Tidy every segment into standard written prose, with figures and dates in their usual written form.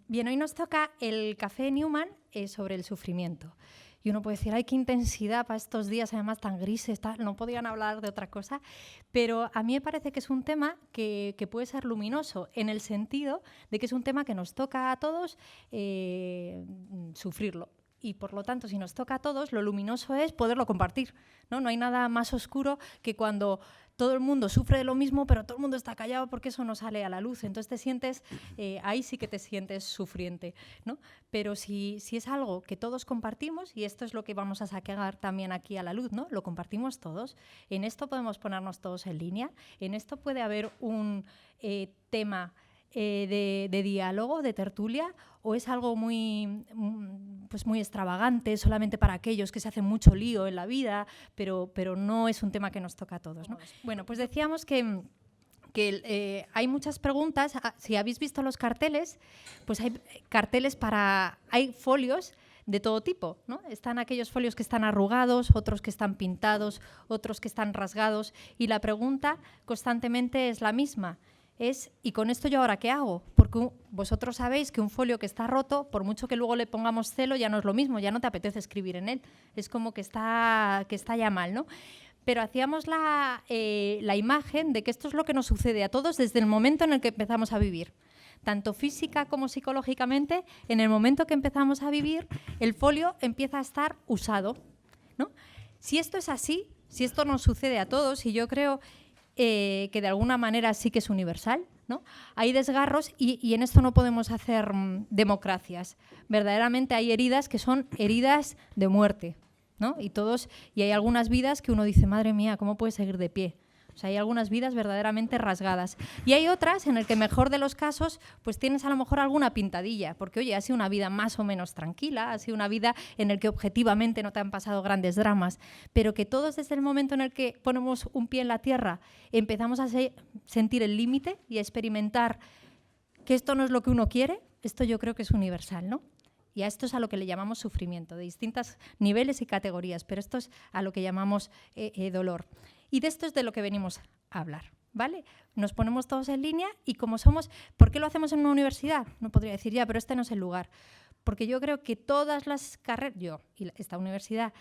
Bien, hoy nos toca el Café Newman sobre el sufrimiento. Y uno puede decir, ¡ay, qué intensidad para estos días, además tan grises, no podían hablar de otra cosa! Pero a mí me parece que es un tema que puede ser luminoso, en el sentido de que es un tema que nos toca a todos sufrirlo. Y por lo tanto, si nos toca a todos, lo luminoso es poderlo compartir, ¿no? No hay nada más oscuro que cuando todo el mundo sufre de lo mismo, pero todo el mundo está callado porque eso no sale a la luz. Entonces te sientes, ahí sí que te sientes sufriente, ¿no? Pero si es algo que todos compartimos, y esto es lo que vamos a sacar también aquí a la luz, ¿no? Lo compartimos todos. En esto podemos ponernos todos en línea. En esto puede haber un tema de diálogo, de tertulia, o es algo muy extravagante, solamente para aquellos que se hacen mucho lío en la vida, pero no es un tema que nos toca a todos, ¿no? Bueno, pues decíamos que hay muchas preguntas. Si habéis visto los carteles, pues hay carteles hay folios de todo tipo, ¿no? Están aquellos folios que están arrugados, otros que están pintados, otros que están rasgados, y la pregunta constantemente es la misma. ¿Y con esto yo ahora qué hago? Porque vosotros sabéis que un folio que está roto, por mucho que luego le pongamos celo, ya no es lo mismo, ya no te apetece escribir en él. Es como que está ya mal, ¿no? Pero hacíamos la imagen de que esto es lo que nos sucede a todos desde el momento en el que empezamos a vivir. Tanto física como psicológicamente, en el momento que empezamos a vivir, el folio empieza a estar usado, ¿no? Si esto es así, si esto nos sucede a todos, y yo creo que de alguna manera sí que es universal, ¿no? Hay desgarros y en esto no podemos hacer democracias. Verdaderamente hay heridas que son heridas de muerte, ¿no? Y hay algunas vidas que uno dice, madre mía, ¿cómo puede seguir de pie? O sea, hay algunas vidas verdaderamente rasgadas. Y hay otras en el que, mejor de los casos, pues tienes a lo mejor alguna pintadilla, porque, oye, ha sido una vida más o menos tranquila, ha sido una vida en la que objetivamente no te han pasado grandes dramas, pero que todos desde el momento en el que ponemos un pie en la tierra empezamos a sentir el límite y a experimentar que esto no es lo que uno quiere. Esto yo creo que es universal, ¿no? Y a esto es a lo que le llamamos sufrimiento, de distintos niveles y categorías, pero esto es a lo que llamamos dolor. Y de esto es de lo que venimos a hablar, ¿vale? Nos ponemos todos en línea y como somos... ¿Por qué lo hacemos en una universidad? No podría decir ya, pero este no es el lugar. Porque yo creo que todas las carreras... Esta universidad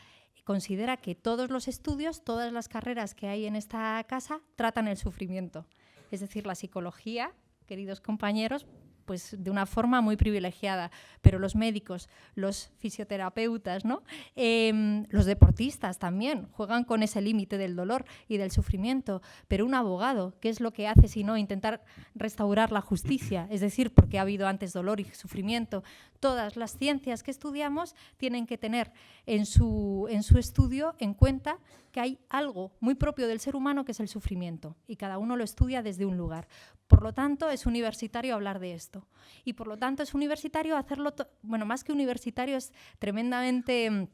considera que todos los estudios, todas las carreras que hay en esta casa tratan el sufrimiento. Es decir, la psicología, queridos compañeros, pues de una forma muy privilegiada, pero los médicos, los fisioterapeutas, ¿no? Los deportistas también juegan con ese límite del dolor y del sufrimiento, pero un abogado, ¿qué es lo que hace sino intentar restaurar la justicia? Es decir, porque ha habido antes dolor y sufrimiento. Todas las ciencias que estudiamos tienen que tener en su estudio en cuenta que hay algo muy propio del ser humano que es el sufrimiento, y cada uno lo estudia desde un lugar. Por lo tanto, es universitario hablar de esto. Y por lo tanto, es universitario hacerlo... más que universitario, es tremendamente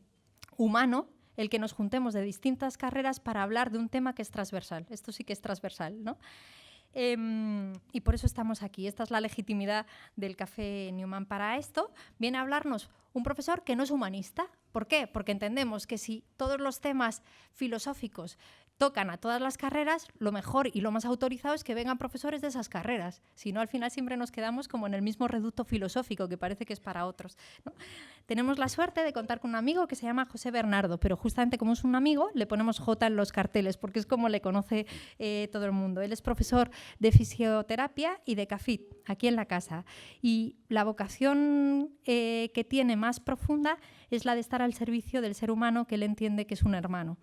humano el que nos juntemos de distintas carreras para hablar de un tema que es transversal. Esto sí que es transversal, ¿no? Y por eso estamos aquí. Esta es la legitimidad del Café Newman. Para esto viene a hablarnos un profesor que no es humanista. ¿Por qué? Porque entendemos que si todos los temas filosóficos tocan a todas las carreras, lo mejor y lo más autorizado es que vengan profesores de esas carreras. Si no, al final siempre nos quedamos como en el mismo reducto filosófico que parece que es para otros, ¿no? Tenemos la suerte de contar con un amigo que se llama José Bernardo, pero justamente como es un amigo, le ponemos J en los carteles, porque es como le conoce todo el mundo. Él es profesor de fisioterapia y de CAFIT, aquí en la casa. Y la vocación que tiene más profunda es la de estar al servicio del ser humano, que él entiende que es un hermano.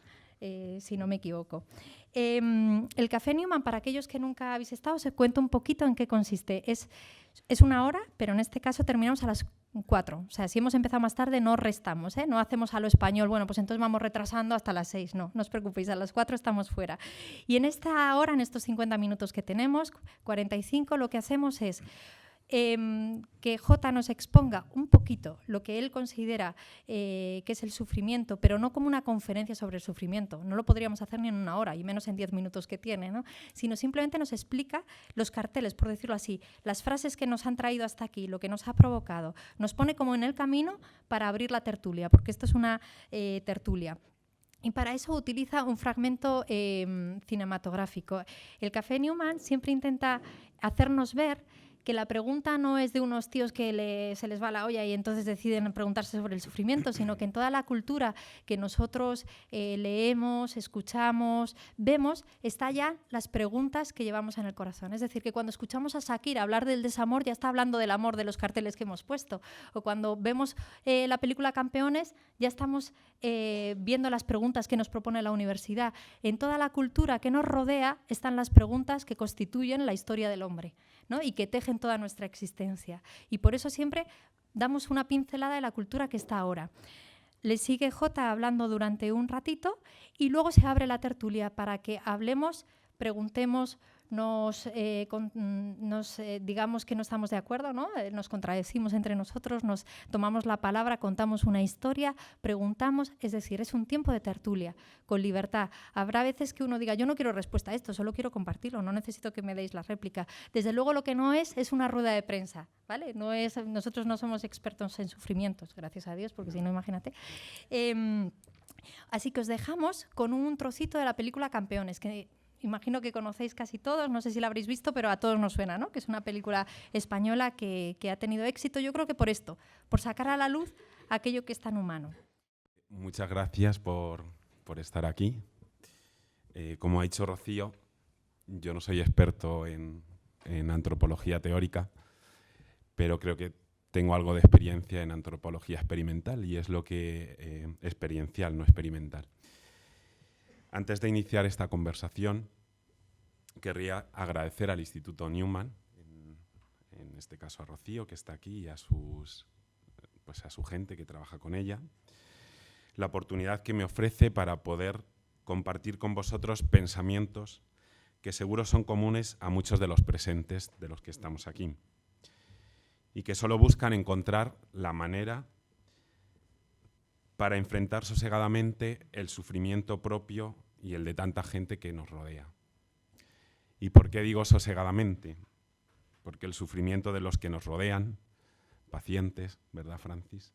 Si no me equivoco. El Café Newman, para aquellos que nunca habéis estado, os cuento un poquito en qué consiste. Es una hora, pero en este caso terminamos a las 4. O sea, si hemos empezado más tarde, no restamos, ¿eh? No hacemos a lo español, bueno, pues entonces vamos retrasando hasta las 6. No os preocupéis, a las 4 estamos fuera. Y en esta hora, en estos 50 minutos que tenemos, 45, lo que hacemos es que J nos exponga un poquito lo que él considera que es el sufrimiento, pero no como una conferencia sobre el sufrimiento. No lo podríamos hacer ni en una hora, y menos en 10 minutos que tiene, ¿no? Sino simplemente nos explica los carteles, por decirlo así, las frases que nos han traído hasta aquí, lo que nos ha provocado. Nos pone como en el camino para abrir la tertulia, porque esto es una tertulia. Y para eso utiliza un fragmento cinematográfico. El Café Newman siempre intenta hacernos ver que la pregunta no es de unos tíos que se les va la olla y entonces deciden preguntarse sobre el sufrimiento, sino que en toda la cultura que nosotros leemos, escuchamos, vemos, está ya las preguntas que llevamos en el corazón. Es decir, que cuando escuchamos a Shakira hablar del desamor, ya está hablando del amor de los carteles que hemos puesto. O cuando vemos la película Campeones, ya estamos viendo las preguntas que nos propone la universidad. En toda la cultura que nos rodea están las preguntas que constituyen la historia del hombre, ¿no? Y que tejen toda nuestra existencia. Y por eso siempre damos una pincelada de la cultura que está ahora. Le sigue Jota hablando durante un ratito y luego se abre la tertulia para que hablemos, preguntemos, digamos que no estamos de acuerdo, ¿no? Nos contradecimos entre nosotros, nos tomamos la palabra, contamos una historia, preguntamos, es decir, es un tiempo de tertulia, con libertad. Habrá veces que uno diga, yo no quiero respuesta a esto, solo quiero compartirlo, no necesito que me deis la réplica. Desde luego lo que no es una rueda de prensa, ¿vale? Nosotros no somos expertos en sufrimientos, gracias a Dios, porque si no, imagínate. Así que os dejamos con un trocito de la película Campeones, que imagino que conocéis casi todos, no sé si la habréis visto, pero a todos nos suena, ¿no? Que es una película española que ha tenido éxito, yo creo que por esto, por sacar a la luz aquello que es tan humano. Muchas gracias por estar aquí. Como ha dicho Rocío, yo no soy experto en antropología teórica, pero creo que tengo algo de experiencia en antropología experimental y es lo que experiencial, no experimental. Antes de iniciar esta conversación, querría agradecer al Instituto Newman, en este caso a Rocío, que está aquí, y a su gente que trabaja con ella, la oportunidad que me ofrece para poder compartir con vosotros pensamientos que seguro son comunes a muchos de los presentes de los que estamos aquí y que solo buscan encontrar la manera para enfrentar sosegadamente el sufrimiento propio y el de tanta gente que nos rodea. ¿Y por qué digo sosegadamente? Porque el sufrimiento de los que nos rodean, pacientes, ¿verdad, Francis?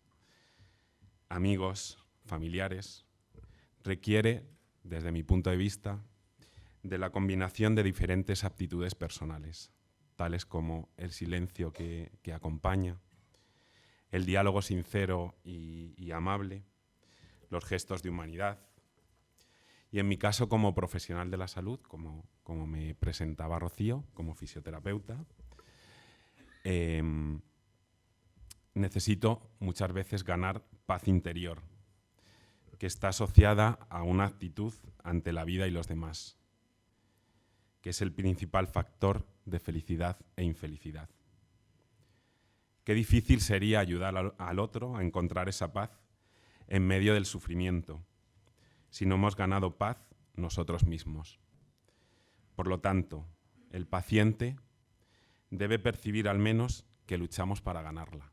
Amigos, familiares, requiere, desde mi punto de vista, de la combinación de diferentes aptitudes personales, tales como el silencio que acompaña, el diálogo sincero y amable, los gestos de humanidad. Y en mi caso, como profesional de la salud, como me presentaba Rocío, como fisioterapeuta, necesito muchas veces ganar paz interior, que está asociada a una actitud ante la vida y los demás, que es el principal factor de felicidad e infelicidad. Qué difícil sería ayudar al otro a encontrar esa paz en medio del sufrimiento, si no hemos ganado paz nosotros mismos. Por lo tanto, el paciente debe percibir al menos que luchamos para ganarla.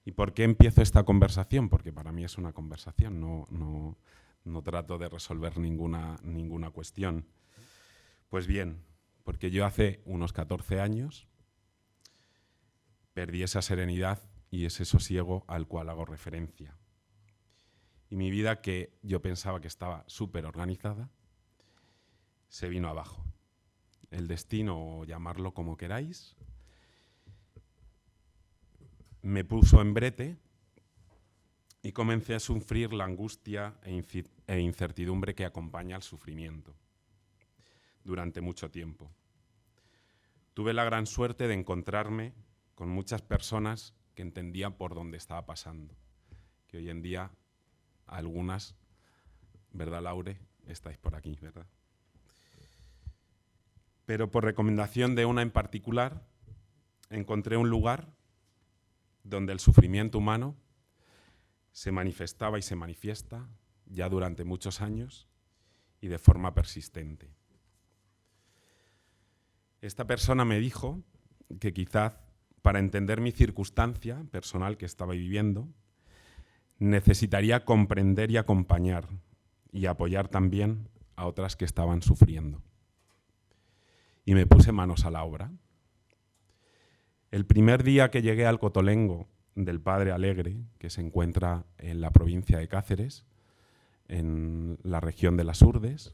¿Y por qué empiezo esta conversación? Porque para mí es una conversación, no trato de resolver ninguna cuestión. Pues bien, porque yo hace unos 14 años perdí esa serenidad y ese sosiego al cual hago referencia. Y mi vida, que yo pensaba que estaba súper organizada, se vino abajo. El destino, o llamarlo como queráis, me puso en brete y comencé a sufrir la angustia e incertidumbre que acompaña al sufrimiento durante mucho tiempo. Tuve la gran suerte de encontrarme con muchas personas que entendían por dónde estaba pasando, que hoy en día algunas, ¿verdad, Laure? Estáis por aquí, ¿verdad? Pero por recomendación de una en particular, encontré un lugar donde el sufrimiento humano se manifestaba y se manifiesta ya durante muchos años y de forma persistente. Esta persona me dijo que quizás para entender mi circunstancia personal que estaba viviendo, necesitaría comprender y acompañar y apoyar también a otras que estaban sufriendo. Y me puse manos a la obra. El primer día que llegué al Cotolengo del Padre Alegre, que se encuentra en la provincia de Cáceres, en la región de las Urdes,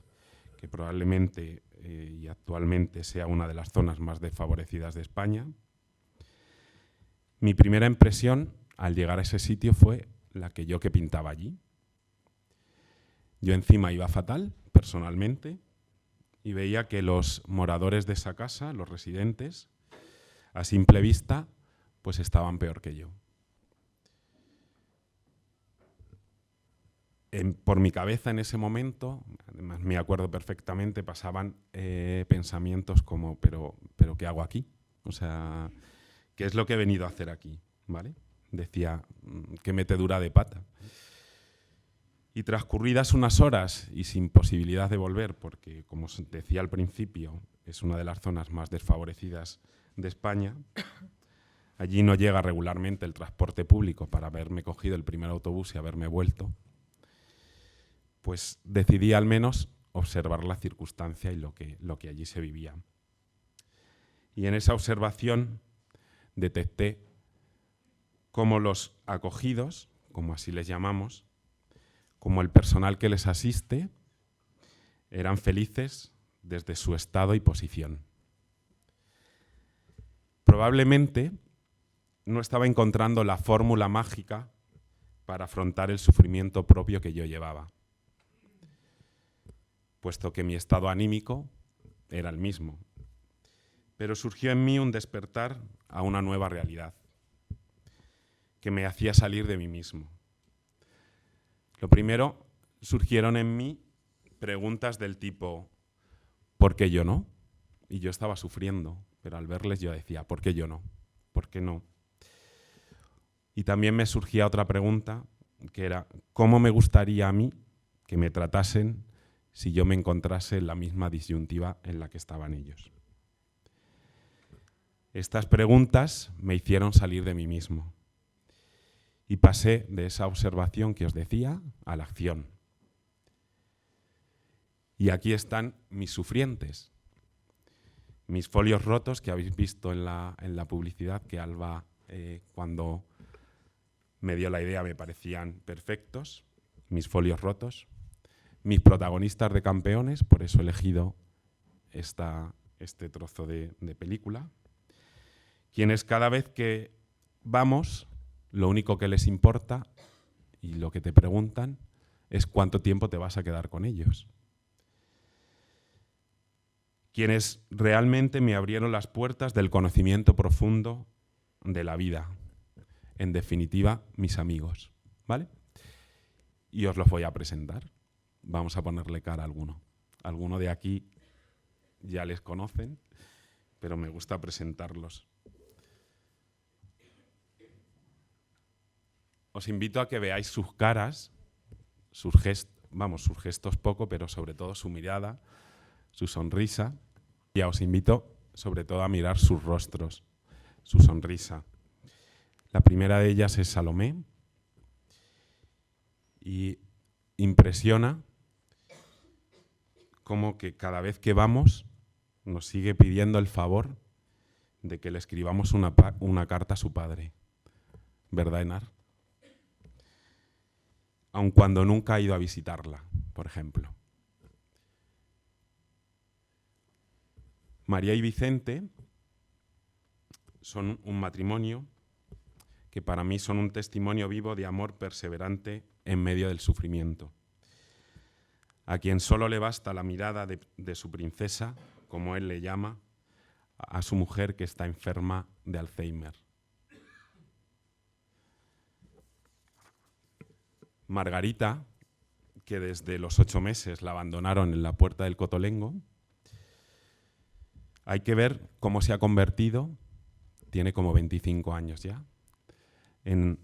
que probablemente y actualmente sea una de las zonas más desfavorecidas de España. Mi primera impresión al llegar a ese sitio fue la que yo que pintaba allí. Yo encima iba fatal, personalmente, y veía que los moradores de esa casa, los residentes, a simple vista, pues estaban peor que yo. Por mi cabeza en ese momento, además me acuerdo perfectamente, pasaban pensamientos como, pero ¿qué hago aquí? O sea, ¿qué es lo que he venido a hacer aquí? ¿Vale? Decía, qué metedura de pata. Y transcurridas unas horas y sin posibilidad de volver, porque como os decía al principio, es una de las zonas más desfavorecidas de España, allí no llega regularmente el transporte público para haberme cogido el primer autobús y haberme vuelto, pues decidí al menos observar la circunstancia y lo que allí se vivía. Y en esa observación detecté cómo los acogidos, como así les llamamos, como el personal que les asiste, eran felices desde su estado y posición. Probablemente no estaba encontrando la fórmula mágica para afrontar el sufrimiento propio que yo llevaba, puesto que mi estado anímico era el mismo. Pero surgió en mí un despertar a una nueva realidad, que me hacía salir de mí mismo. Lo primero, surgieron en mí preguntas del tipo, ¿por qué yo no? Y yo estaba sufriendo, pero al verles yo decía, ¿por qué yo no? ¿Por qué no? Y también me surgía otra pregunta, que era, ¿cómo me gustaría a mí que me tratasen si yo me encontrase en la misma disyuntiva en la que estaban ellos? Estas preguntas me hicieron salir de mí mismo. Y pasé de esa observación que os decía a la acción. Y aquí están mis sufrientes, mis folios rotos que habéis visto en la publicidad que Alba, cuando me dio la idea, me parecían perfectos, mis folios rotos, mis protagonistas de campeones, por eso he elegido este trozo de película, quienes cada vez que vamos, lo único que les importa y lo que te preguntan es cuánto tiempo te vas a quedar con ellos. Quienes realmente me abrieron las puertas del conocimiento profundo de la vida. En definitiva, mis amigos, ¿vale? Y os los voy a presentar. Vamos a ponerle cara a alguno. Alguno de aquí ya les conocen, pero me gusta presentarlos. Os invito a que veáis sus caras, sus gestos poco, pero sobre todo su mirada, su sonrisa. Y os invito sobre todo a mirar sus rostros, su sonrisa. La primera de ellas es Salomé y impresiona cómo que cada vez que vamos nos sigue pidiendo el favor de que le escribamos una carta a su padre. ¿Verdad, Enar? Aun cuando nunca ha ido a visitarla, por ejemplo. María y Vicente son un matrimonio que para mí son un testimonio vivo de amor perseverante en medio del sufrimiento, a quien solo le basta la mirada de su princesa, como él le llama, a su mujer que está enferma de Alzheimer. Margarita, que desde los 8 meses la abandonaron en la puerta del Cotolengo, hay que ver cómo se ha convertido, tiene como 25 años ya, en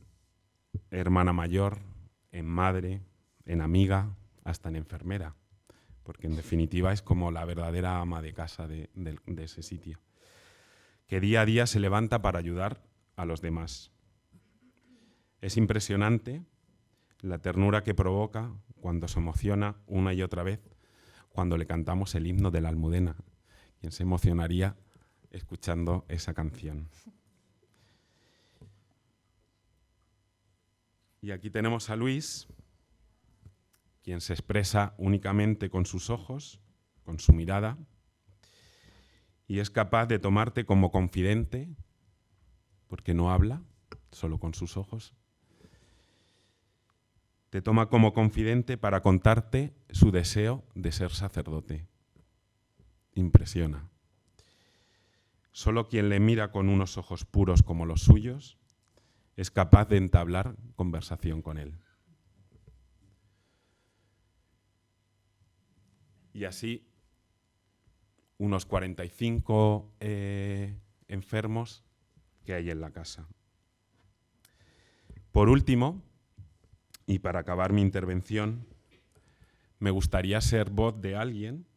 hermana mayor, en madre, en amiga, hasta en enfermera, porque en definitiva es como la verdadera ama de casa de ese sitio, que día a día se levanta para ayudar a los demás. Es impresionante la ternura que provoca cuando se emociona una y otra vez cuando le cantamos el himno de la Almudena. ¿Quién se emocionaría escuchando esa canción? Y aquí tenemos a Luis, quien se expresa únicamente con sus ojos, con su mirada, y es capaz de tomarte como confidente, porque no habla, solo con sus ojos. Te toma como confidente para contarte su deseo de ser sacerdote. Impresiona. Solo quien le mira con unos ojos puros como los suyos es capaz de entablar conversación con él. Y así, unos 45 enfermos que hay en la casa. Por último, y para acabar mi intervención, me gustaría ser voz de alguien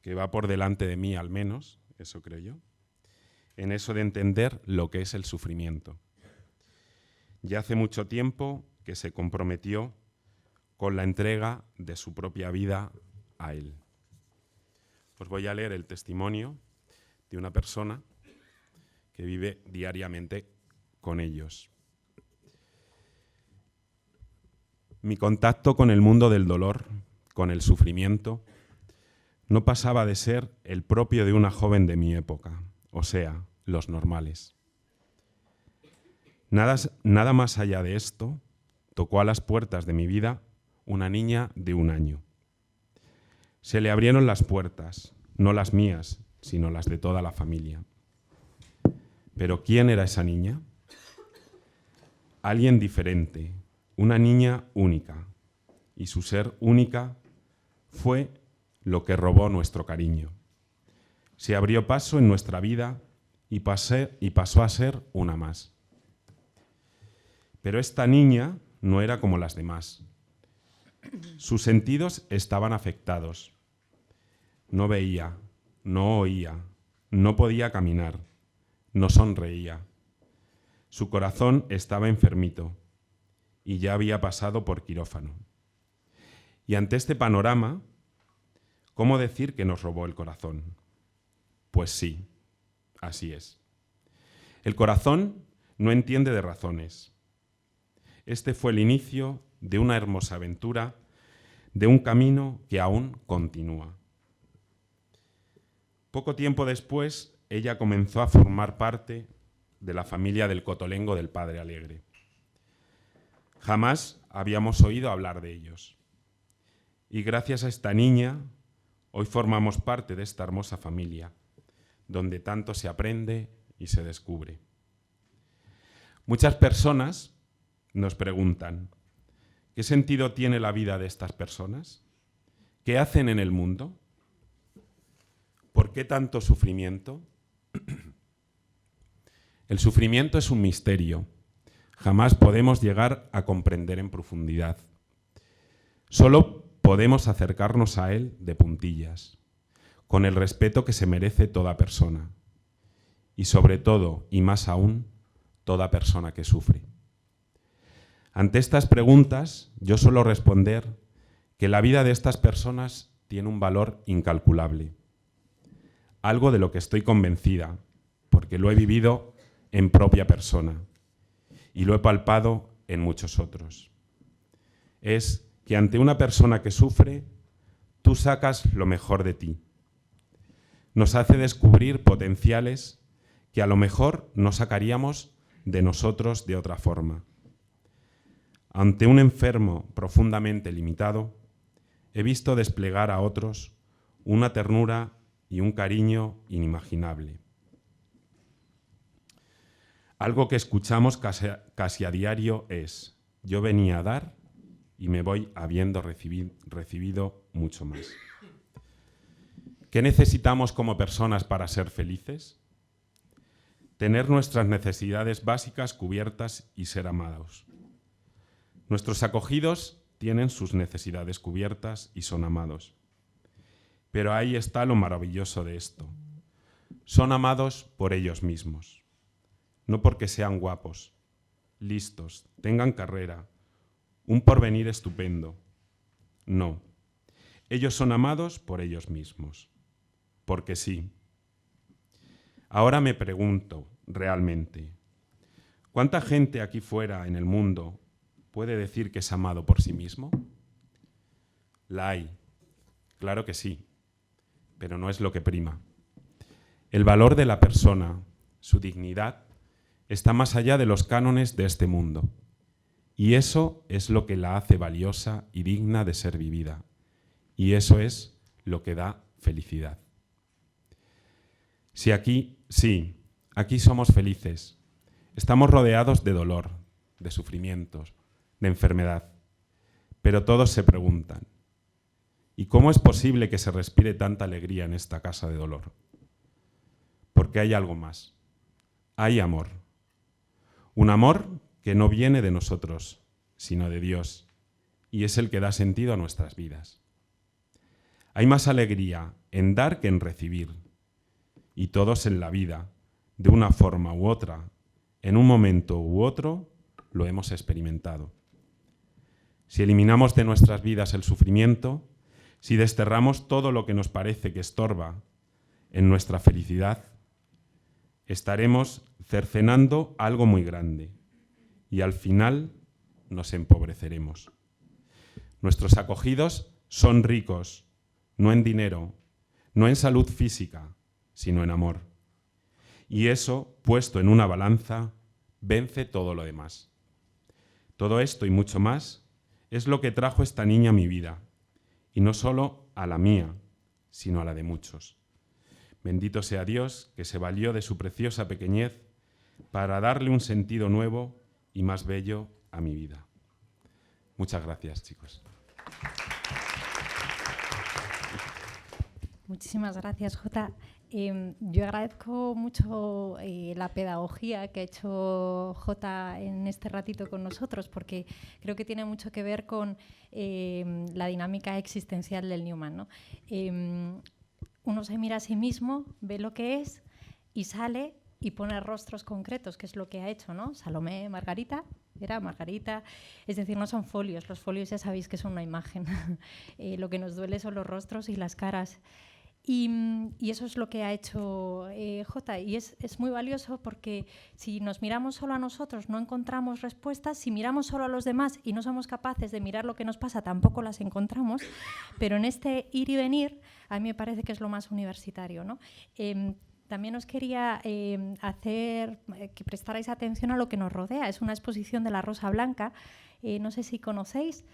que va por delante de mí, al menos, eso creo yo, en eso de entender lo que es el sufrimiento. Ya hace mucho tiempo que se comprometió con la entrega de su propia vida a él. Os voy a leer el testimonio de una persona que vive diariamente con ellos. Mi contacto con el mundo del dolor, con el sufrimiento, no pasaba de ser el propio de una joven de mi época, o sea, los normales. Nada más allá de esto, tocó a las puertas de mi vida una niña de 1 año. Se le abrieron las puertas, no las mías, sino las de toda la familia. ¿Pero quién era esa niña? Alguien diferente, una niña única, y su ser única fue lo que robó nuestro cariño. Se abrió paso en nuestra vida y pasó a ser una más. Pero esta niña no era como las demás. Sus sentidos estaban afectados. No veía, no oía, no podía caminar, no sonreía. Su corazón estaba enfermito y ya había pasado por quirófano. Y ante este panorama, ¿cómo decir que nos robó el corazón? Pues sí, así es. El corazón no entiende de razones. Este fue el inicio de una hermosa aventura, de un camino que aún continúa. Poco tiempo después, ella comenzó a formar parte de la familia del Cotolengo del Padre Alegre. Jamás habíamos oído hablar de ellos. Y gracias a esta niña, hoy formamos parte de esta hermosa familia, donde tanto se aprende y se descubre. Muchas personas nos preguntan, ¿qué sentido tiene la vida de estas personas? ¿Qué hacen en el mundo? ¿Por qué tanto sufrimiento? El sufrimiento es un misterio. Jamás podemos llegar a comprender en profundidad. Solo podemos acercarnos a él de puntillas, con el respeto que se merece toda persona. Y sobre todo, y más aún, toda persona que sufre. Ante estas preguntas, yo suelo responder que la vida de estas personas tiene un valor incalculable. Algo de lo que estoy convencida, porque lo he vivido en propia persona y lo he palpado en muchos otros. Es que ante una persona que sufre, tú sacas lo mejor de ti. Nos hace descubrir potenciales que a lo mejor no sacaríamos de nosotros de otra forma. Ante un enfermo profundamente limitado, he visto desplegar a otros una ternura y un cariño inimaginable. Algo que escuchamos casi a diario es: yo venía a dar y me voy habiendo recibido mucho más. ¿Qué necesitamos como personas para ser felices? Tener nuestras necesidades básicas cubiertas y ser amados. Nuestros acogidos tienen sus necesidades cubiertas y son amados. Pero ahí está lo maravilloso de esto. Son amados por ellos mismos. No porque sean guapos, listos, tengan carrera, un porvenir estupendo. No. Ellos son amados por ellos mismos. Porque sí. Ahora me pregunto, realmente, ¿cuánta gente aquí fuera en el mundo puede decir que es amado por sí mismo? La hay, claro que sí, pero no es lo que prima. El valor de la persona, su dignidad, está más allá de los cánones de este mundo. Y eso es lo que la hace valiosa y digna de ser vivida. Y eso es lo que da felicidad. Aquí somos felices. Estamos rodeados de dolor, de sufrimientos, de enfermedad. Pero todos se preguntan, ¿y cómo es posible que se respire tanta alegría en esta casa de dolor? Porque hay algo más. Hay amor. Un amor que no viene de nosotros, sino de Dios, y es el que da sentido a nuestras vidas. Hay más alegría en dar que en recibir, y todos en la vida, de una forma u otra, en un momento u otro, lo hemos experimentado. Si eliminamos de nuestras vidas el sufrimiento, si desterramos todo lo que nos parece que estorba en nuestra felicidad, estaremos cercenando algo muy grande y al final nos empobreceremos. Nuestros acogidos son ricos, no en dinero, no en salud física, sino en amor. Y eso, puesto en una balanza, vence todo lo demás. Todo esto y mucho más es lo que trajo esta niña a mi vida, y no solo a la mía, sino a la de muchos. Bendito sea Dios que se valió de su preciosa pequeñez para darle un sentido nuevo y más bello a mi vida. Muchas gracias, chicos. Muchísimas gracias, Jota. Yo agradezco mucho la pedagogía que ha hecho Jota en este ratito con nosotros, porque creo que tiene mucho que ver con la dinámica existencial del Newman, ¿no? Uno se mira a sí mismo, ve lo que es y sale y pone rostros concretos, que es lo que ha hecho, ¿no? Salomé, Margarita, es decir, no son folios, los folios ya sabéis que son una imagen. Lo que nos duele son los rostros y las caras. Y eso es lo que ha hecho Jota, y es muy valioso porque si nos miramos solo a nosotros no encontramos respuestas, si miramos solo a los demás y no somos capaces de mirar lo que nos pasa tampoco las encontramos, pero en este ir y venir a mí me parece que es lo más universitario, ¿no? También os quería hacer que prestarais atención a lo que nos rodea. Es una exposición de la Rosa Blanca, no sé si conocéis.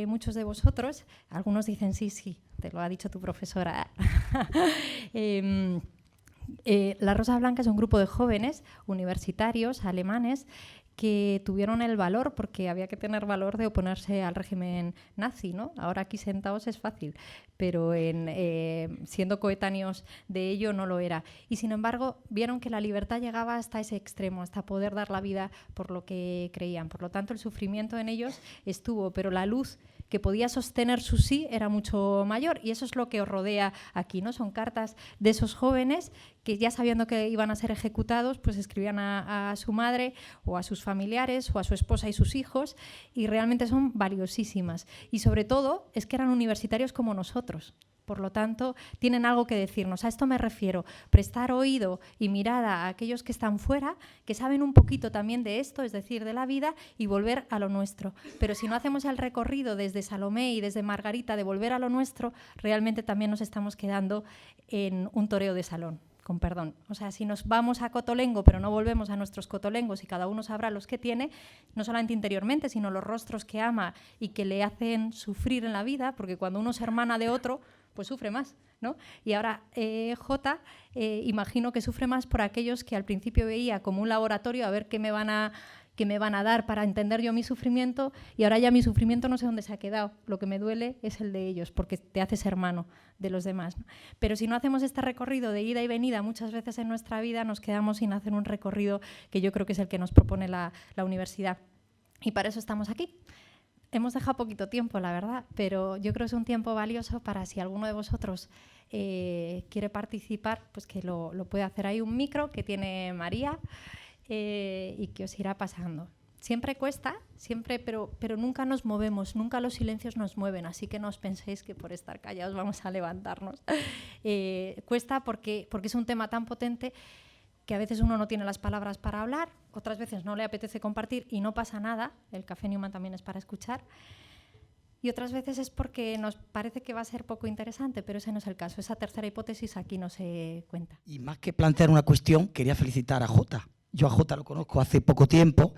Muchos de vosotros, algunos dicen sí, te lo ha dicho tu profesora. La Rosa Blanca es un grupo de jóvenes universitarios alemanes que tuvieron el valor, porque había que tener valor de oponerse al régimen nazi, ¿no? Ahora aquí sentados es fácil, pero siendo coetáneos de ello no lo era. Y sin embargo, vieron que la libertad llegaba hasta ese extremo, hasta poder dar la vida por lo que creían. Por lo tanto, el sufrimiento en ellos estuvo, pero la luz que podía sostener su sí era mucho mayor, y eso es lo que os rodea aquí, ¿no? Son cartas de esos jóvenes que, ya sabiendo que iban a ser ejecutados, pues escribían a su madre o a sus familiares o a su esposa y sus hijos, y realmente son valiosísimas. Y sobre todo es que eran universitarios como nosotros. Por lo tanto, tienen algo que decirnos. A esto me refiero, prestar oído y mirada a aquellos que están fuera, que saben un poquito también de esto, es decir, de la vida, y volver a lo nuestro. Pero si no hacemos el recorrido desde Salomé y desde Margarita de volver a lo nuestro, realmente también nos estamos quedando en un toreo de salón, con perdón. O sea, si nos vamos a cotolengo, pero no volvemos a nuestros cotolengos y cada uno sabrá los que tiene, no solamente interiormente, sino los rostros que ama y que le hacen sufrir en la vida, porque cuando uno es hermana de otro, pues sufre más, ¿no? Y ahora Jota, imagino que sufre más por aquellos que al principio veía como un laboratorio a ver qué me van a dar para entender yo mi sufrimiento, y ahora ya mi sufrimiento no sé dónde se ha quedado. Lo que me duele es el de ellos, porque te haces hermano de los demás, ¿no? Pero si no hacemos este recorrido de ida y venida muchas veces en nuestra vida, nos quedamos sin hacer un recorrido que yo creo que es el que nos propone la universidad. Y para eso estamos aquí. Hemos dejado poquito tiempo, la verdad, pero yo creo que es un tiempo valioso para, si alguno de vosotros quiere participar, pues que lo puede hacer. Hay un micro que tiene María y que os irá pasando. Siempre cuesta, siempre, pero nunca nos movemos, nunca los silencios nos mueven, así que no os penséis que por estar callados vamos a levantarnos. Cuesta porque es un tema tan potente que a veces uno no tiene las palabras para hablar, otras veces no le apetece compartir y no pasa nada. El Café Newman también es para escuchar. y otras veces es porque nos parece que va a ser poco interesante, pero ese no es el caso. Esa tercera hipótesis aquí no se cuenta. Y más que plantear una cuestión, quería felicitar a Jota. Yo a Jota lo conozco hace poco tiempo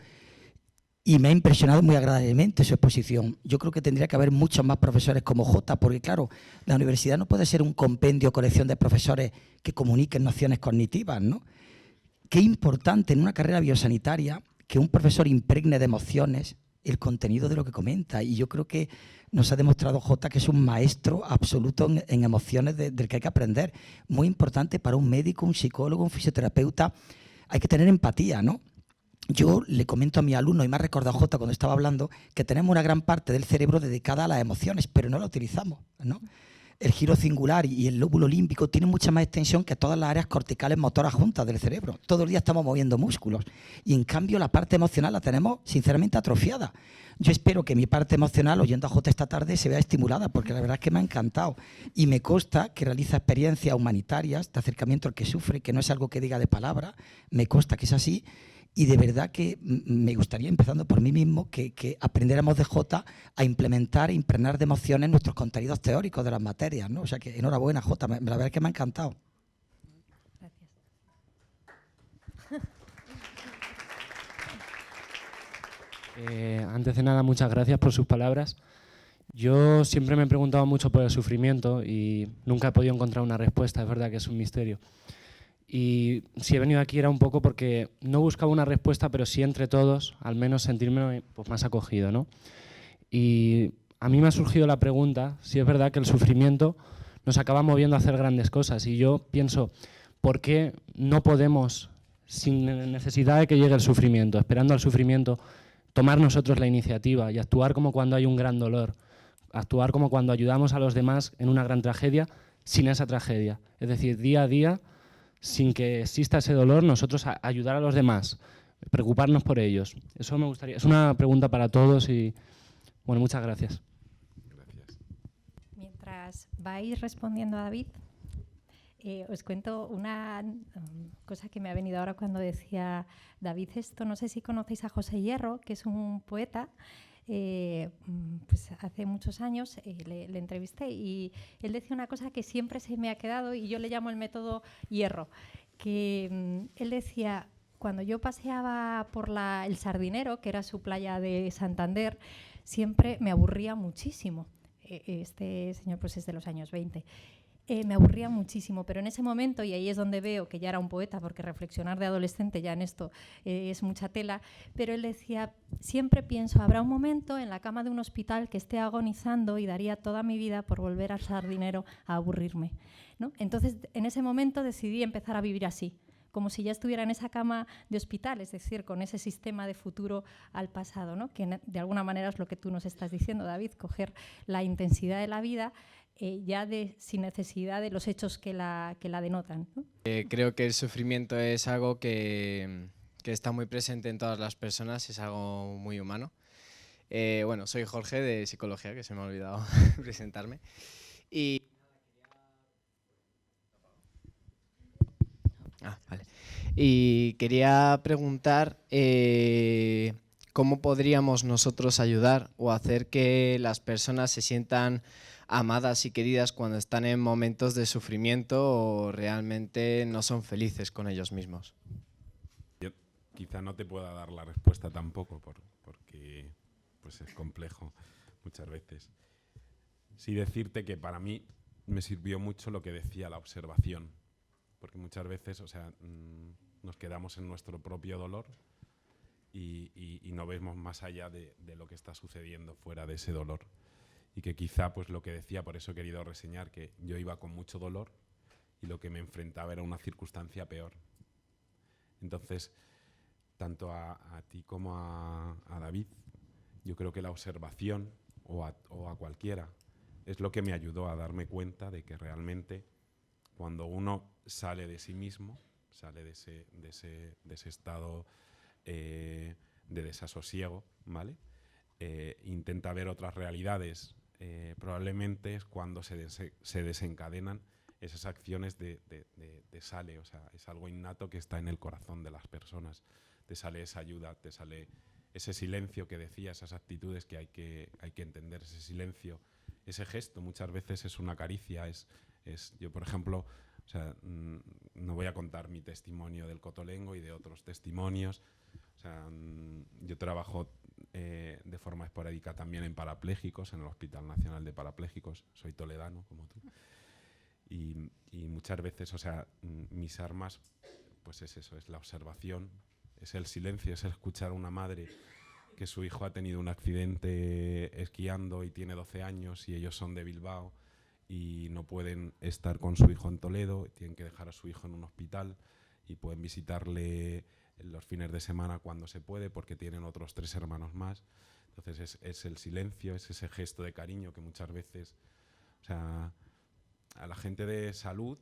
y me ha impresionado muy agradablemente su exposición. Yo creo que tendría que haber muchos más profesores como Jota, porque claro, la universidad no puede ser un compendio, colección de profesores que comuniquen nociones cognitivas, ¿no? Qué importante en una carrera biosanitaria que un profesor impregne de emociones el contenido de lo que comenta. Y yo creo que nos ha demostrado Jota que es un maestro absoluto en emociones del que hay que aprender. Muy importante para un médico, un psicólogo, un fisioterapeuta. Hay que tener empatía, ¿no? Yo le comento a mi alumno, y me ha recordado Jota cuando estaba hablando, que tenemos una gran parte del cerebro dedicada a las emociones, pero no la utilizamos, ¿no? El giro cingular y el lóbulo límbico tienen mucha más extensión que todas las áreas corticales motoras juntas del cerebro. Todo el día estamos moviendo músculos y en cambio la parte emocional la tenemos sinceramente atrofiada. Yo espero que mi parte emocional, oyendo a Jota esta tarde, se vea estimulada, porque la verdad es que me ha encantado y me consta que realiza experiencias humanitarias de acercamiento al que sufre, que no es algo que diga de palabra, me consta que es así. Y de verdad que me gustaría, empezando por mí mismo, que aprendiéramos de Jota a implementar e impregnar de emociones nuestros contenidos teóricos de las materias, ¿no? O sea que enhorabuena, Jota, la verdad es que me ha encantado. Gracias. Antes de nada, muchas gracias por sus palabras. Yo siempre me he preguntado mucho por el sufrimiento y nunca he podido encontrar una respuesta, es verdad que es un misterio. Y si he venido aquí era un poco porque no buscaba una respuesta, pero sí entre todos, al menos sentirme pues, más acogido, ¿no? Y a mí me ha surgido la pregunta, si es verdad que el sufrimiento nos acaba moviendo a hacer grandes cosas. Y yo pienso, ¿por qué no podemos, sin necesidad de que llegue el sufrimiento, esperando al sufrimiento, tomar nosotros la iniciativa y actuar como cuando hay un gran dolor, actuar como cuando ayudamos a los demás en una gran tragedia, sin esa tragedia? Es decir, día a día, sin que exista ese dolor, nosotros ayudar a los demás, preocuparnos por ellos. Eso me gustaría. Es una pregunta para todos y, bueno, muchas gracias. Gracias. Mientras vais respondiendo a David, os cuento una cosa que me ha venido ahora cuando decía David esto. No sé si conocéis a José Hierro, que es un poeta. Pues hace muchos años le entrevisté y él decía una cosa que siempre se me ha quedado y yo le llamo el método Hierro, que él decía, cuando yo paseaba por el Sardinero, que era su playa de Santander, siempre me aburría muchísimo. Este señor pues es de los años 20. Me aburría muchísimo, pero en ese momento, y ahí es donde veo que ya era un poeta, porque reflexionar de adolescente ya en esto es mucha tela, pero él decía, siempre pienso, habrá un momento en la cama de un hospital que esté agonizando y daría toda mi vida por volver al Sardinero a aburrirme, ¿no? Entonces, en ese momento decidí empezar a vivir así, como si ya estuviera en esa cama de hospital, es decir, con ese sistema de futuro al pasado, ¿no? Que de alguna manera es lo que tú nos estás diciendo, David, coger la intensidad de la vida sin necesidad de los hechos que la denotan, ¿no? Creo que el sufrimiento es algo que está muy presente en todas las personas, es algo muy humano. Bueno, soy Jorge de Psicología, que se me ha olvidado presentarme. Y quería preguntar cómo podríamos nosotros ayudar o hacer que las personas se sientan amadas y queridas cuando están en momentos de sufrimiento o realmente no son felices con ellos mismos. Yo quizá no te pueda dar la respuesta tampoco porque pues es complejo muchas veces. Sí decirte que para mí me sirvió mucho lo que decía la observación, porque muchas veces, o sea, nos quedamos en nuestro propio dolor y no vemos más allá de lo que está sucediendo fuera de ese dolor. Y que quizá, pues lo que decía, por eso he querido reseñar, que yo iba con mucho dolor y lo que me enfrentaba era una circunstancia peor. Entonces, tanto a ti como a David, yo creo que la observación, o a cualquiera, es lo que me ayudó a darme cuenta de que realmente cuando uno sale de sí mismo, sale de ese estado de desasosiego, ¿vale? Intenta ver otras realidades, probablemente es cuando se desencadenan esas acciones de sale, o sea, es algo innato que está en el corazón de las personas. Te sale esa ayuda, te sale ese silencio que decía, esas actitudes que hay que entender, ese silencio, ese gesto, muchas veces es una caricia. Yo, por ejemplo, o sea, no voy a contar mi testimonio del cotolengo y de otros testimonios. O sea, yo trabajo de forma esporádica también en parapléjicos, en el Hospital Nacional de Parapléjicos. Soy toledano, como tú. Y muchas veces, o sea, mis armas, pues es eso, es la observación, es el silencio, es el escuchar a una madre que su hijo ha tenido un accidente esquiando y tiene 12 años y ellos son de Bilbao y no pueden estar con su hijo en Toledo, tienen que dejar a su hijo en un hospital y pueden visitarle los fines de semana cuando se puede porque tienen otros 3 hermanos más. Entonces es el silencio, es ese gesto de cariño que muchas veces, o sea, a la gente de salud,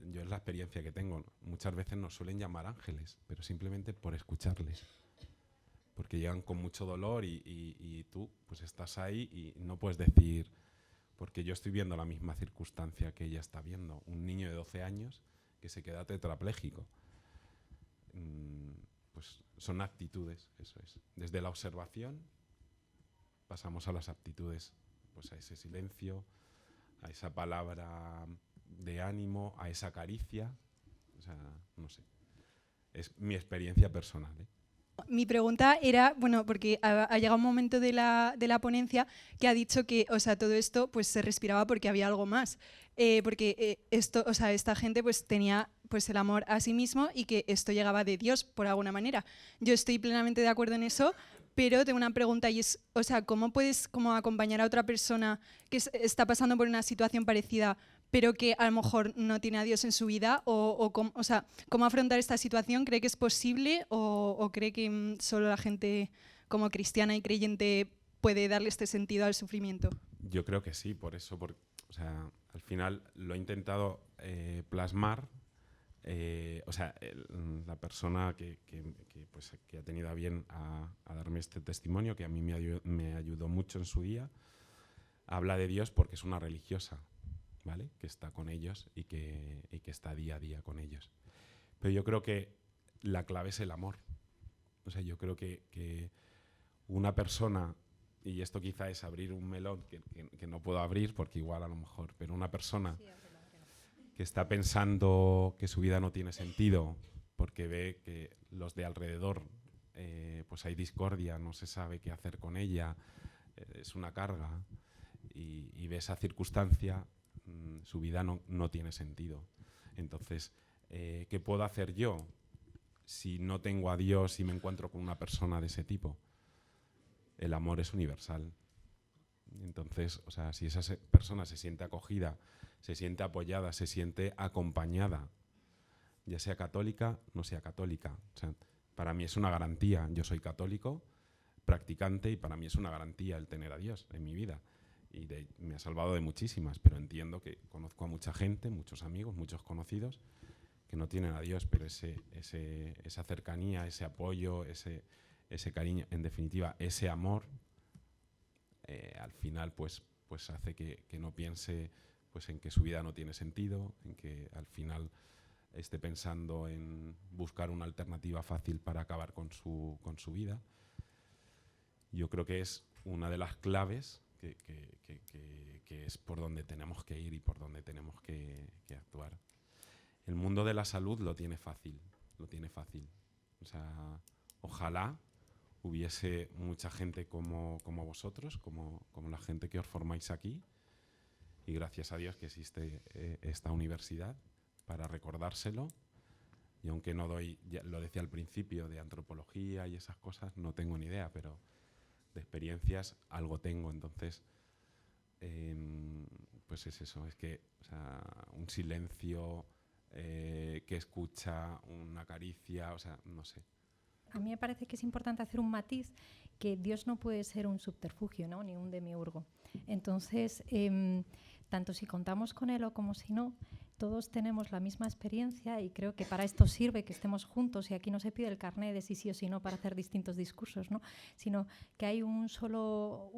yo es la experiencia que tengo, muchas veces nos suelen llamar ángeles, pero simplemente por escucharles. Porque llegan con mucho dolor y tú pues estás ahí y no puedes decir, porque yo estoy viendo la misma circunstancia que ella está viendo, un niño de 12 años que se queda tetrapléjico. Pues son actitudes, eso es. Desde la observación pasamos a las actitudes, pues a ese silencio, a esa palabra de ánimo, a esa caricia. O sea, no sé. Es mi experiencia personal, ¿eh? Mi pregunta era, bueno, porque ha llegado un momento de la ponencia que ha dicho que, o sea, todo esto pues se respiraba porque había algo más, porque esto, o sea, esta gente pues tenía pues el amor a sí mismo y que esto llegaba de Dios por alguna manera. Yo estoy plenamente de acuerdo en eso, pero tengo una pregunta y es, o sea, ¿cómo puedes como acompañar a otra persona que está pasando por una situación parecida, pero que a lo mejor no tiene a Dios en su vida? O sea, ¿cómo afrontar esta situación? ¿Cree que es posible o cree que solo la gente como cristiana y creyente puede darle este sentido al sufrimiento? Yo creo que sí, por eso, o sea, al final lo he intentado plasmar. O sea, la persona que ha tenido a bien a darme este testimonio, que a mí me ayudó mucho en su día, habla de Dios porque es una religiosa, ¿vale? Que está con ellos y que está día a día con ellos. Pero yo creo que la clave es el amor. O sea, yo creo que una persona, y esto quizá es abrir un melón que no puedo abrir porque igual a lo mejor, pero una persona que está pensando que su vida no tiene sentido porque ve que los de alrededor pues hay discordia, no se sabe qué hacer con ella, es una carga y ve esa circunstancia, su vida no tiene sentido. Entonces, ¿qué puedo hacer yo si no tengo a Dios y me encuentro con una persona de ese tipo? El amor es universal. Entonces, o sea, si esa persona se siente acogida, se siente apoyada, se siente acompañada, ya sea católica, no sea católica. O sea, para mí es una garantía. Yo soy católico, practicante, y para mí es una garantía el tener a Dios en mi vida. Y me ha salvado de muchísimas, pero entiendo que conozco a mucha gente, muchos amigos, muchos conocidos, que no tienen a Dios, pero esa cercanía, ese apoyo, ese cariño, en definitiva, ese amor, al final pues hace que no piense pues en que su vida no tiene sentido, en que al final esté pensando en buscar una alternativa fácil para acabar con su vida. Yo creo que es una de las claves que es por donde tenemos que ir y por donde tenemos que actuar. El mundo de la salud lo tiene fácil, O sea, ojalá hubiese mucha gente como vosotros, como la gente que os formáis aquí, y gracias a Dios que existe esta universidad para recordárselo. Y aunque no doy, ya lo decía al principio, de antropología y esas cosas, no tengo ni idea, pero de experiencias algo tengo. Entonces, pues es eso, es que, o sea, un silencio que escucha, una caricia, o sea, no sé. A mí me parece que es importante hacer un matiz, que Dios no puede ser un subterfugio, ¿no? Ni un demiurgo. Entonces, tanto si contamos con Él o como si no, todos tenemos la misma experiencia y creo que para esto sirve que estemos juntos, y aquí no se pide el carné de sí o sí no para hacer distintos discursos, ¿no? Sino que hay un solo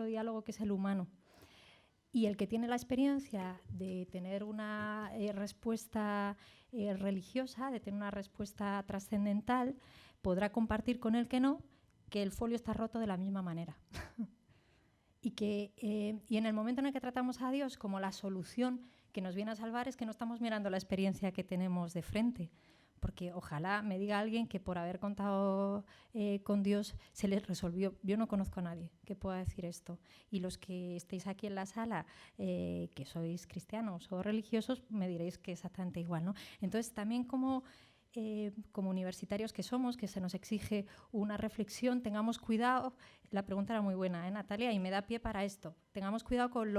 diálogo, que es el humano. Y el que tiene la experiencia de tener una respuesta religiosa, de tener una respuesta trascendental, podrá compartir con el que no, que el folio está roto de la misma manera. Y en el momento en el que tratamos a Dios como la solución que nos viene a salvar, es que no estamos mirando la experiencia que tenemos de frente. Porque ojalá me diga alguien que por haber contado con Dios se les resolvió. Yo no conozco a nadie que pueda decir esto. Y los que estéis aquí en la sala, que sois cristianos o religiosos, me diréis que exactamente igual, ¿no? Entonces, también como universitarios que somos, que se nos exige una reflexión, tengamos cuidado. La pregunta era muy buena, Natalia, y me da pie para esto. Tengamos cuidado con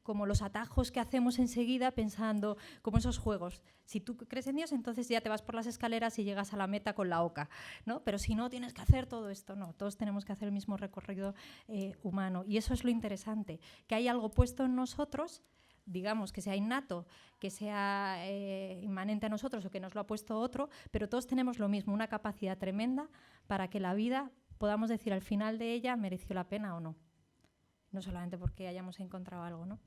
como los atajos que hacemos enseguida pensando, como esos juegos. Si tú crees en Dios, entonces ya te vas por las escaleras y llegas a la meta con la oca, ¿no? Pero si no, tienes que hacer todo esto. No, todos tenemos que hacer el mismo recorrido humano. Y eso es lo interesante, que hay algo puesto en nosotros, digamos, que sea innato, que sea inmanente a nosotros o que nos lo ha puesto otro, pero todos tenemos lo mismo, una capacidad tremenda para que la vida podamos decir al final de ella mereció la pena o no. No solamente porque hayamos encontrado algo, ¿no?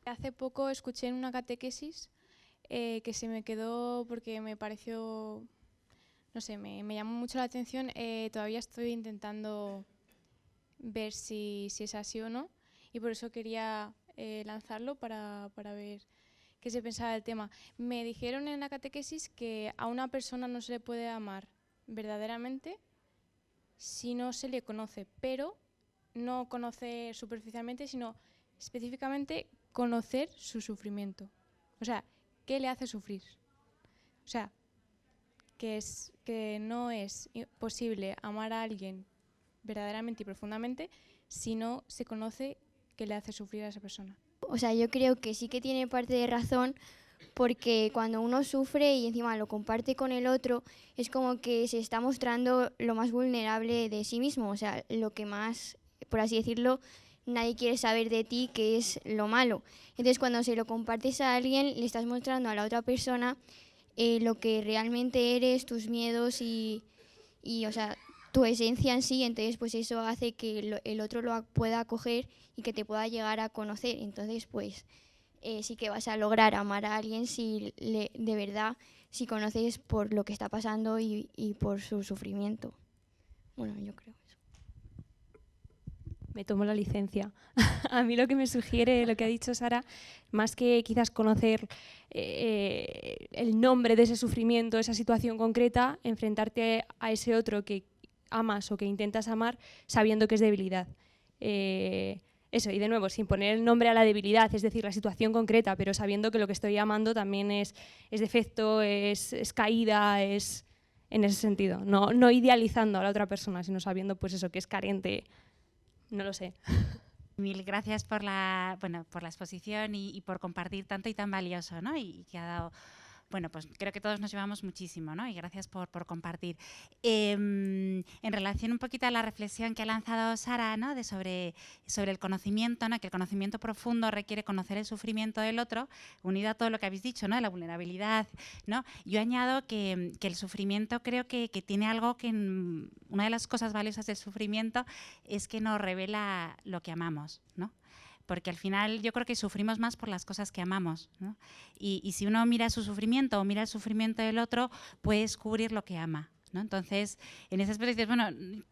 Hace poco escuché en una catequesis que se me quedó porque me pareció, no sé, me llamó mucho la atención. Todavía estoy intentando ver si es así o no, y por eso quería lanzarlo para ver qué se pensaba del tema. Me dijeron en la catequesis que a una persona no se le puede amar verdaderamente si no se le conoce, pero no conocer superficialmente, sino específicamente conocer su sufrimiento. O sea, ¿qué le hace sufrir? O sea, que no es posible amar a alguien verdaderamente y profundamente si no se conoce qué le hace sufrir a esa persona. O sea, yo creo que sí que tiene parte de razón, porque cuando uno sufre y encima lo comparte con el otro, es como que se está mostrando lo más vulnerable de sí mismo, o sea, lo que más, por así decirlo, nadie quiere saber de ti, que es lo malo. Entonces, cuando se lo compartes a alguien, le estás mostrando a la otra persona lo que realmente eres, tus miedos y o sea, tu esencia en sí. Entonces, pues eso hace que el otro lo pueda acoger y que te pueda llegar a conocer. Entonces, pues sí que vas a lograr amar a alguien si de verdad, si conoces por lo que está pasando y por su sufrimiento. Bueno, yo creo eso. Me tomo la licencia. A mí lo que me sugiere, lo que ha dicho Sara, más que quizás conocer el nombre de ese sufrimiento, esa situación concreta, enfrentarte a ese otro que amas o que intentas amar sabiendo que es debilidad. Eso, y de nuevo, sin poner el nombre a la debilidad, es decir, la situación concreta, pero sabiendo que lo que estoy amando también es defecto, es caída, es en ese sentido. No idealizando a la otra persona, sino sabiendo pues eso, que es carente. No lo sé. Mil gracias por la exposición y por compartir tanto y tan valioso, ¿no? Y que ha dado... Bueno, pues creo que todos nos llevamos muchísimo, ¿no? Y gracias por compartir. En relación un poquito a la reflexión que ha lanzado Sara, ¿no? sobre el conocimiento, ¿no? Que el conocimiento profundo requiere conocer el sufrimiento del otro, unido a todo lo que habéis dicho, ¿no? De la vulnerabilidad, ¿no? Yo añado que el sufrimiento creo que tiene algo que... Una de las cosas valiosas del sufrimiento es que nos revela lo que amamos, ¿no? Porque al final yo creo que sufrimos más por las cosas que amamos, ¿no? Y si uno mira su sufrimiento o mira el sufrimiento del otro, puede descubrir lo que ama, ¿no? Entonces, en ese aspecto dices, bueno,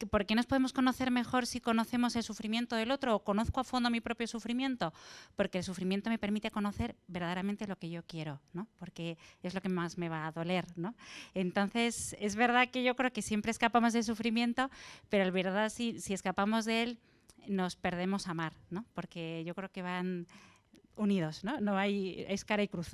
¿por qué nos podemos conocer mejor si conocemos el sufrimiento del otro o conozco a fondo mi propio sufrimiento? Porque el sufrimiento me permite conocer verdaderamente lo que yo quiero, ¿no? Porque es lo que más me va a doler, ¿no? Entonces, es verdad que yo creo que siempre escapamos del sufrimiento, pero en verdad si escapamos de él, nos perdemos amar, ¿no? Porque yo creo que van unidos, ¿no? No hay, es cara y cruz,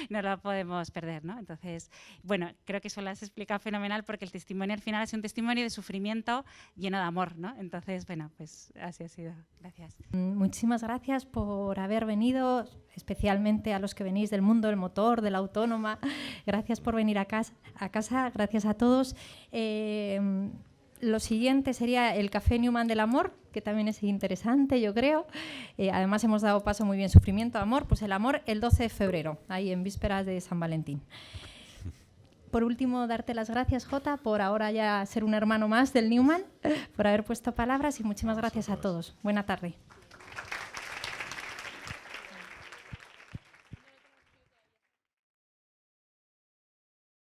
no lo podemos perder, ¿no? Entonces, bueno, creo que eso lo has explicado fenomenal, porque el testimonio al final es un testimonio de sufrimiento lleno de amor, ¿no? Entonces, bueno, pues así ha sido. Gracias. Muchísimas gracias por haber venido, especialmente a los que venís del mundo del motor, de la autónoma. Gracias por venir a casa, gracias a todos. Lo siguiente sería el Café Newman del Amor, que también es interesante, yo creo. Además, hemos dado paso muy bien sufrimiento, amor. Pues el amor el 12 de febrero, ahí en vísperas de San Valentín. Por último, darte las gracias, Jota, por ahora ya ser un hermano más del Newman, por haber puesto palabras, y muchísimas gracias a todos. Buena tarde.